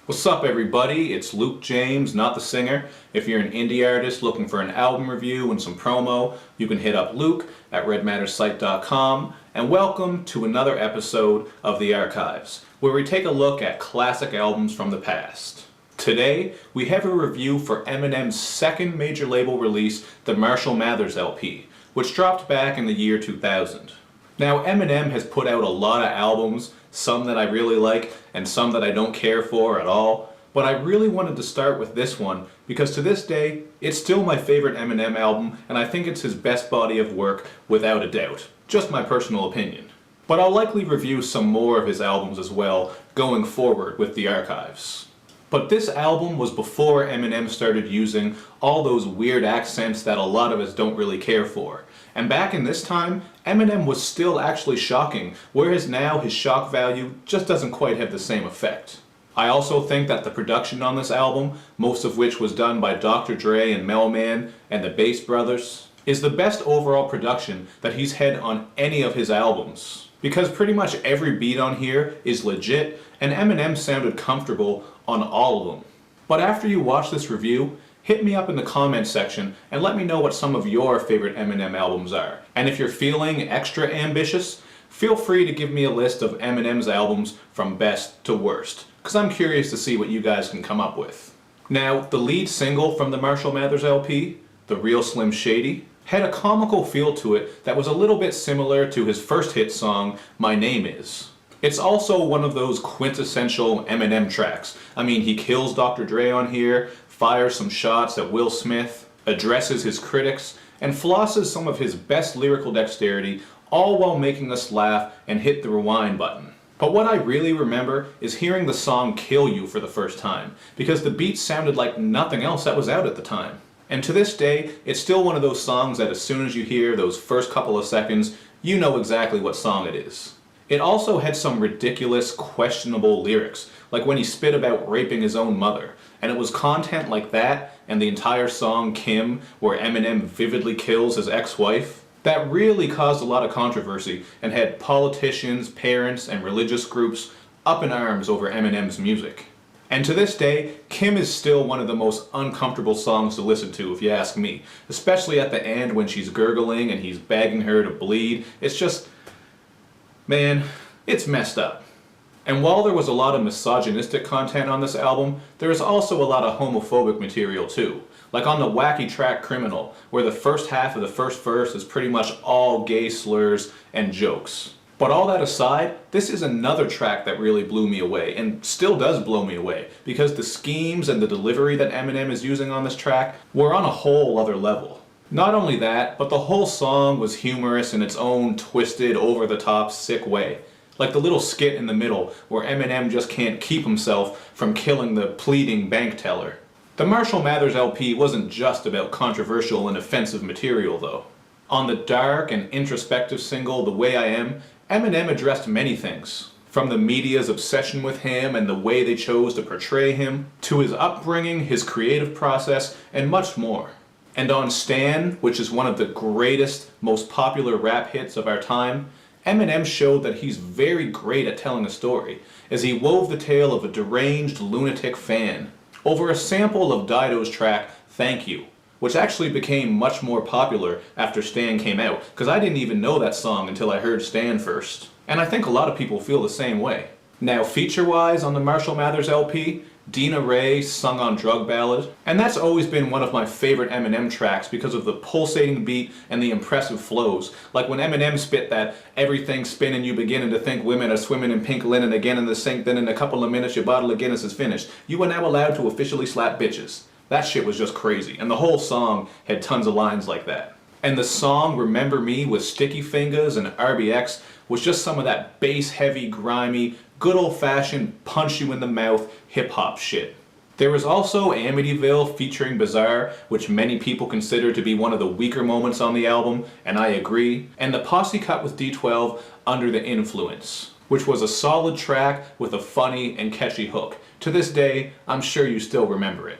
What's up everybody, it's Luke James, not the singer. If you're an indie artist looking for an album review and some promo, you can hit up Luke at redmattersite.com, and welcome to another episode of The Archives, where we take a look at classic albums from the past. Today, we have a review for Eminem's second major label release, the Marshall Mathers LP, which dropped back in the year 2000. Now, Eminem has put out a lot of albums, some that I really like and some that I don't care for at all, but I really wanted to start with this one because to this day, it's still my favorite Eminem album and I think it's his best body of work without a doubt. Just my personal opinion. But I'll likely review some more of his albums as well going forward with the archives. But this album was before Eminem started using all those weird accents that a lot of us don't really care for. And back in this time, Eminem was still actually shocking, whereas now his shock value just doesn't quite have the same effect. I also think that the production on this album, most of which was done by Dr. Dre and Melman and the Bass Brothers, is the best overall production that he's had on any of his albums. Because pretty much every beat on here is legit, and Eminem sounded comfortable on all of them. But after you watch this review, hit me up in the comments section and let me know what some of your favorite Eminem albums are. And if you're feeling extra ambitious, feel free to give me a list of Eminem's albums from best to worst, because I'm curious to see what you guys can come up with. Now, the lead single from the Marshall Mathers LP, the Real Slim Shady, had a comical feel to it that was a little bit similar to his first hit song, My Name Is. It's also one of those quintessential Eminem tracks. I mean, he kills Dr. Dre on here, fires some shots at Will Smith, addresses his critics, and flosses some of his best lyrical dexterity, all while making us laugh and hit the rewind button. But what I really remember is hearing the song Kill You for the first time, because the beat sounded like nothing else that was out at the time. And to this day, it's still one of those songs that as soon as you hear those first couple of seconds, you know exactly what song it is. It also had some ridiculous, questionable lyrics, like when he spit about raping his own mother. And it was content like that, and the entire song Kim, where Eminem vividly kills his ex-wife, that really caused a lot of controversy and had politicians, parents, and religious groups up in arms over Eminem's music. And to this day, Kim is still one of the most uncomfortable songs to listen to, if you ask me. Especially at the end when she's gurgling and he's begging her to bleed. It's just, man, it's messed up. And while there was a lot of misogynistic content on this album, there is also a lot of homophobic material too. Like on the wacky track Criminal, where the first half of the first verse is pretty much all gay slurs and jokes. But all that aside, this is another track that really blew me away, and still does blow me away, because the schemes and the delivery that Eminem is using on this track were on a whole other level. Not only that, but the whole song was humorous in its own twisted, over-the-top, sick way. Like the little skit in the middle, where Eminem just can't keep himself from killing the pleading bank teller. The Marshall Mathers LP wasn't just about controversial and offensive material, though. On the dark and introspective single, The Way I Am, Eminem addressed many things. From the media's obsession with him and the way they chose to portray him, to his upbringing, his creative process, and much more. And on Stan, which is one of the greatest, most popular rap hits of our time, Eminem showed that he's very great at telling a story, as he wove the tale of a deranged lunatic fan over a sample of Dido's track, Thank You, which actually became much more popular after Stan came out, because I didn't even know that song until I heard Stan first. And I think a lot of people feel the same way. Now, feature-wise on the Marshall Mathers LP, Dina Ray sung on Drug Ballad, and that's always been one of my favorite Eminem tracks because of the pulsating beat and the impressive flows. Like when Eminem spit that, everything's spinning, you beginning to think women are swimming in pink linen again in the sink, then in a couple of minutes your bottle of Guinness is finished. You are now allowed to officially slap bitches. That shit was just crazy, and the whole song had tons of lines like that. And the song Remember Me with Sticky Fingers and RBX was just some of that bass-heavy, grimy, good old-fashioned punch-you-in-the-mouth hip-hop shit. There was also Amityville featuring Bizarre, which many people consider to be one of the weaker moments on the album, and I agree, and the posse cut with D12, Under the Influence, which was a solid track with a funny and catchy hook. To this day, I'm sure you still remember it.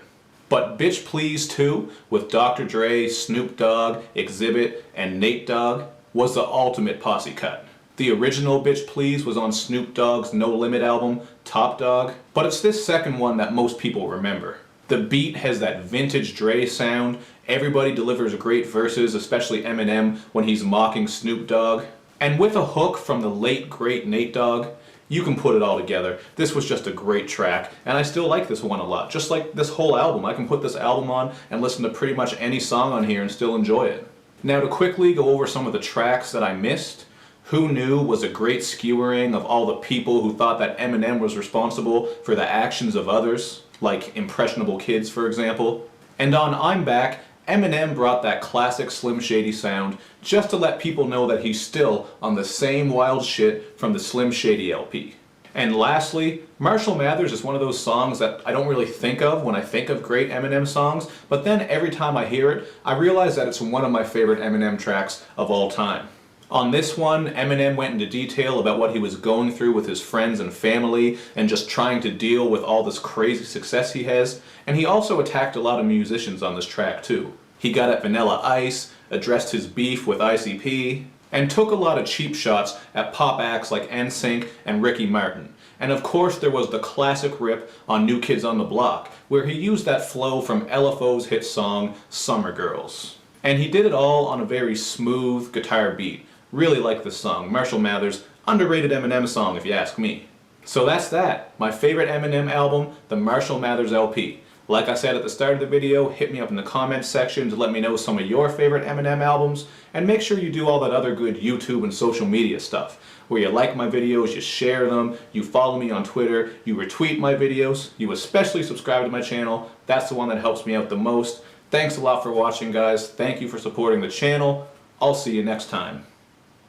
But Bitch Please 2, with Dr. Dre, Snoop Dogg, Exhibit, and Nate Dogg, was the ultimate posse cut. The original Bitch Please was on Snoop Dogg's No Limit album, Top Dog, but it's this second one that most people remember. The beat has that vintage Dre sound, everybody delivers great verses, especially Eminem when he's mocking Snoop Dogg, and with a hook from the late great Nate Dogg, you can put it all together. This was just a great track, and I still like this one a lot. Just like this whole album, I can put this album on and listen to pretty much any song on here and still enjoy it. Now to quickly go over some of the tracks that I missed, Who Knew was a great skewering of all the people who thought that Eminem was responsible for the actions of others, like impressionable kids for example. And on I'm Back, Eminem brought that classic Slim Shady sound just to let people know that he's still on the same wild shit from the Slim Shady LP. And lastly, Marshall Mathers is one of those songs that I don't really think of when I think of great Eminem songs, but then every time I hear it, I realize that it's one of my favorite Eminem tracks of all time. On this one, Eminem went into detail about what he was going through with his friends and family and just trying to deal with all this crazy success he has, and he also attacked a lot of musicians on this track too. He got at Vanilla Ice, addressed his beef with ICP, and took a lot of cheap shots at pop acts like NSYNC and Ricky Martin. And of course there was the classic rip on New Kids on the Block, where he used that flow from LFO's hit song, Summer Girls. And he did it all on a very smooth guitar beat. Really like this song. Marshall Mathers, underrated Eminem song if you ask me. So that's that. My favorite Eminem album, the Marshall Mathers LP. Like I said at the start of the video, hit me up in the comments section to let me know some of your favorite Eminem albums, and make sure you do all that other good YouTube and social media stuff, where you like my videos, you share them, you follow me on Twitter, you retweet my videos, you especially subscribe to my channel. That's the one that helps me out the most. Thanks a lot for watching, guys. Thank you for supporting the channel. I'll see you next time.